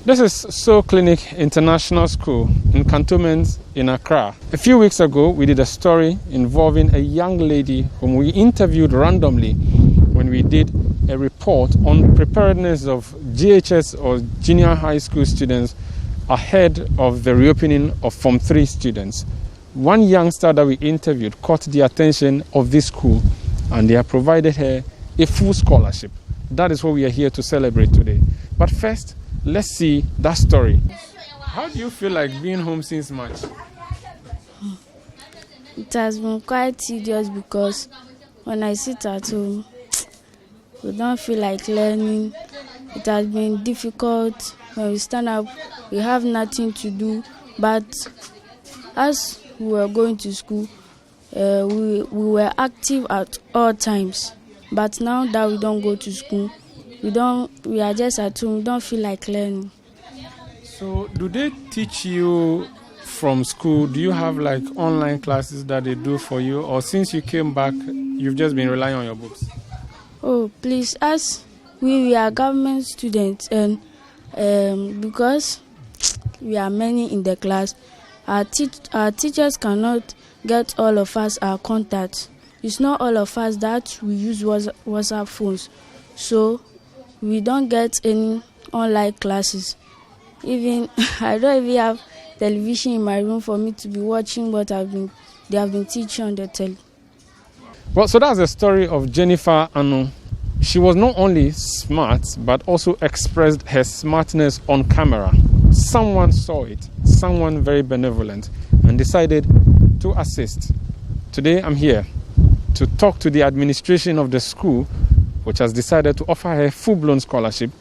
This is Soul Clinic International School in Cantonment in Accra. A few weeks ago, we did a story involving a young lady whom we interviewed randomly when we did a report on preparedness of GHS or junior high school students ahead of the reopening of Form 3 students. One youngster that we interviewed caught the attention of this school, and they have provided her a full scholarship. That is what we are here to celebrate today. But first, let's see that story. How do you feel like being home since March? It has been quite tedious because when I sit at home, we don't feel like learning. It has been difficult. When we stand up, we have nothing to do. But as we were going to school, we were active at all times. But now that we don't go to school, we are just at home, we don't feel like learning. So do they teach you from school? Do you have like online classes that they do for you? Or since you came back, you've just been relying on your books? Oh, please, as we are government students, and because we are many in the class, our teachers cannot get all of us our contacts. It's not all of us that we use WhatsApp phones. So we don't get any online classes. Even I don't even have television in my room for me to be watching what they have been teaching on the telly. Well, so that's the story of Jennifer Anu. She was not only smart, but also expressed her smartness on camera. Someone saw it, someone very benevolent, and decided to assist. Today I'm here to talk to the administration of the school, which has decided to offer her full-blown scholarship,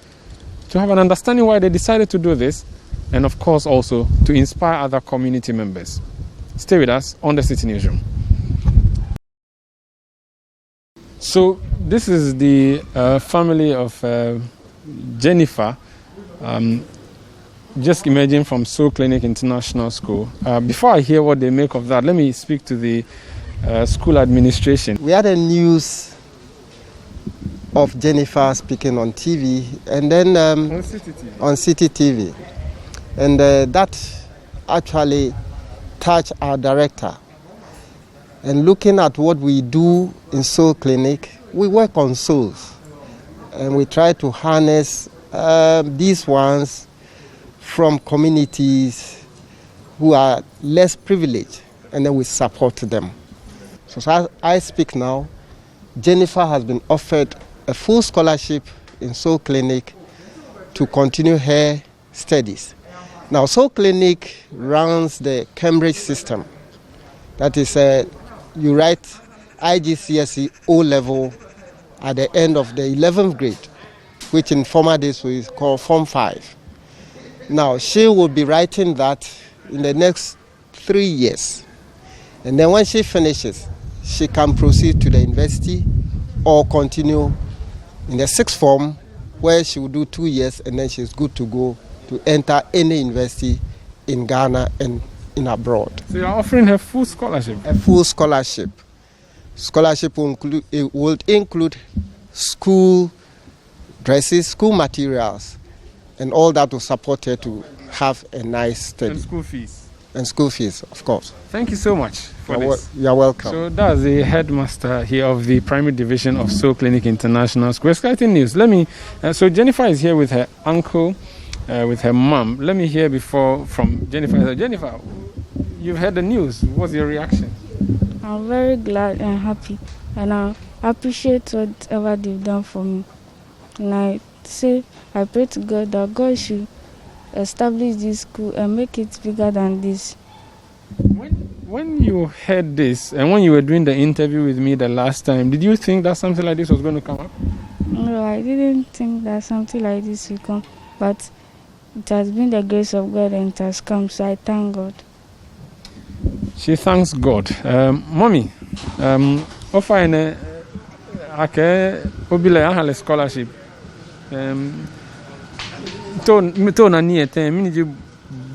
to have an understanding why they decided to do this, and of course also to inspire other community members. Stay with us on the Citi Newsroom. So this is the family of Jennifer, just emerging from Soul Clinic International School. Before I hear what they make of that, let me speak to the school administration. We had a news of Jennifer speaking on TV, and then on Citi TV. And that actually touched our director. And looking at what we do in Soul Clinic, we work on souls. And we try to harness these ones from communities who are less privileged, and then we support them. So as I speak now, Jennifer has been offered a full scholarship in Soul Clinic to continue her studies. Now, Soul Clinic runs the Cambridge system. That is, you write IGCSE O-level at the end of the 11th grade, which in former days was called Form 5. Now, she will be writing that in the next 3 years. And then when she finishes, she can proceed to the university or continue in the 6th form, where she will do 2 years, and then she's good to go to enter any university in Ghana and in abroad. So you're offering her full scholarship? A full scholarship. Scholarship will include school dresses, school materials, and all that will support her to have a nice study. And school fees? And school fees, of course. Thank you so much for this. You're welcome. So that's the headmaster here of the primary division of Soul Clinic International School. Exciting news. So Jennifer is here with her uncle, with her mom. Let me hear before from Jennifer. Jennifer, you've heard the news. What's your reaction? I'm very glad and happy, and I appreciate whatever they've done for me. And I pray to God that God should establish this school and make it bigger than this. When you heard this and when you were doing the interview with me the last time, did you think that something like this was going to come up? No, I didn't think that something like this would come, but it has been the grace of God and it has come, so I thank God. She thanks God. Mommy, offer a scholarship. To na ni ete mi ni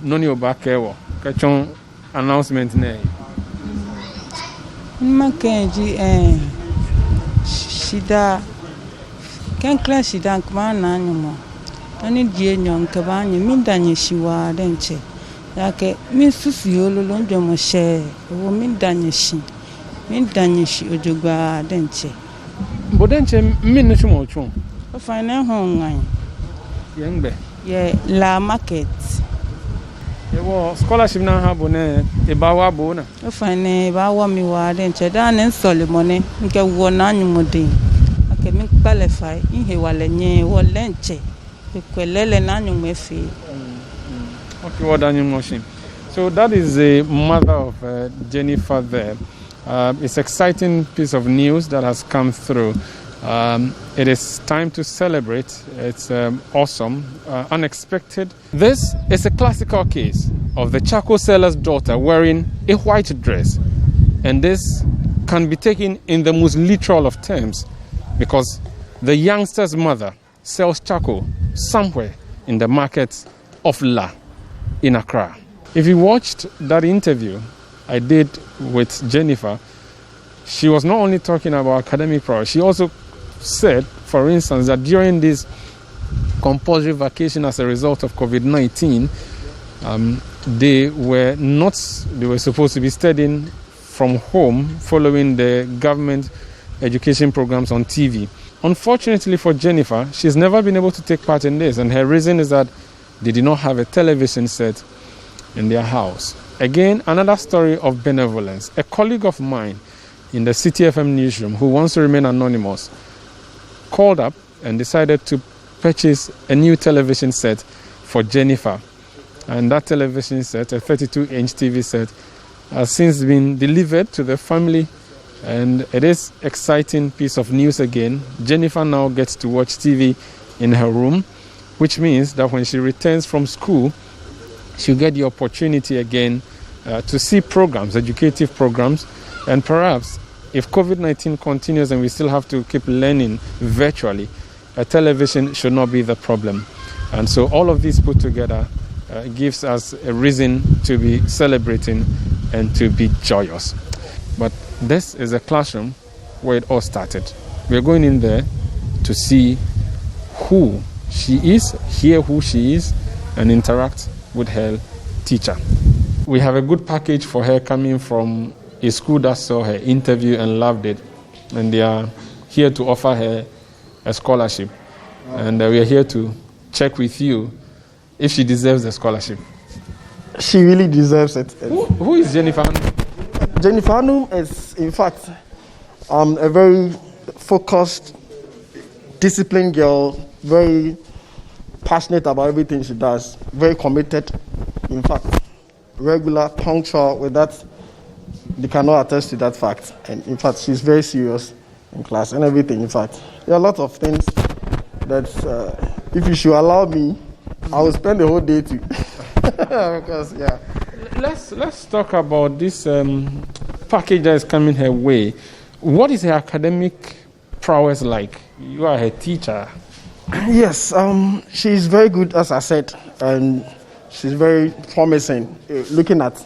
no ni oba kewo ka chon announcement na Makenji shida ken clan shida kuma na nyumo Ani die nyonka ba nyi mi danye shiwa denche. Yake mi susu yololo njomo she wo mi danye shi ojogba denche. Bodenche mi ne chumo chum. O fine ho nwan. Yengbe. Ye la market. Ye wo scholarship na ha bone e ba wa bo na. O fine ba wa mi wa denche da ne solimone nke wo na anyumode. Ake mi qualify ihe walenye wo lenche. Ekwelele na anyumefe. Okay, what are you motion? So that is the mother of Jennifer there. It's an exciting piece of news that has come through. It is time to celebrate. It's awesome, unexpected. This is a classical case of the charcoal seller's daughter wearing a white dress. And this can be taken in the most literal of terms because the youngster's mother sells charcoal somewhere in the markets of La in Accra. If you watched that interview I did with Jennifer, she was not only talking about academic prowess, she also said, for instance, that during this compulsory vacation as a result of COVID-19, they were supposed to be studying from home following the government education programs on TV. Unfortunately for Jennifer, she's never been able to take part in this, and her reason is that they did not have a television set in their house. Again, another story of benevolence. A colleague of mine in the Citi FM newsroom who wants to remain anonymous called up and decided to purchase a new television set for Jennifer. And that television set, a 32-inch TV set, has since been delivered to the family, and it is an exciting piece of news again. Jennifer now gets to watch TV in her room, which means that when she returns from school, she'll get the opportunity again to see programs, educative programs, and perhaps if COVID-19 continues and we still have to keep learning virtually, a television should not be the problem. And so all of these put together gives us a reason to be celebrating and to be joyous. But this is a classroom where it all started. We're going in there to see who she is, hear who she is, and interact with her teacher. We have a good package for her coming from a school that saw her interview and loved it, and they are here to offer her a scholarship. And we are here to check with you if she deserves the scholarship. She really deserves it. Who is Jennifer? Jennifer Hanum is, in fact, a very focused, disciplined girl, very passionate about everything she does, very committed, in fact, regular, punctual. With that, they cannot attest to that fact. And in fact, she's very serious in class and everything. In fact, there are a lot of things that, if you should allow me, I will spend the whole day too. Because, yeah. Let's talk about this package that is coming her way. What is her academic prowess like? You are her teacher. Yes, she's very good, as I said, and she's very promising. Looking at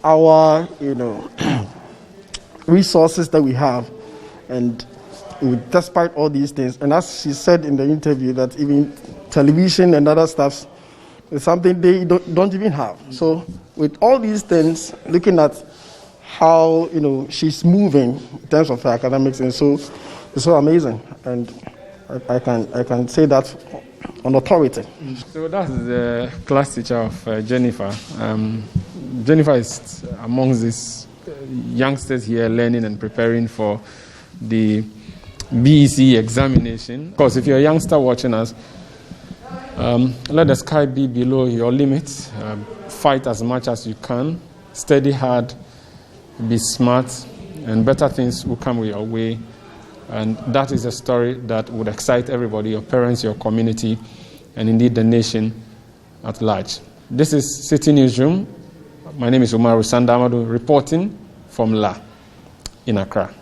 our, resources that we have, and despite all these things, and as she said in the interview, that even television and other stuff is something they don't even have. So with all these things, looking at how she's moving in terms of her academics, and so it's so amazing, and I can say that on authority. So that's the class teacher of Jennifer. Jennifer is amongst these youngsters here learning and preparing for the BEC examination. Because if you're a youngster watching us, let the sky be below your limits. Fight as much as you can. Study hard. Be smart. And better things will come your way. And that is a story that would excite everybody, your parents, your community, and indeed the nation at large. This is Citi Newsroom. My name is Umaru Sandamadu, reporting from La in Accra.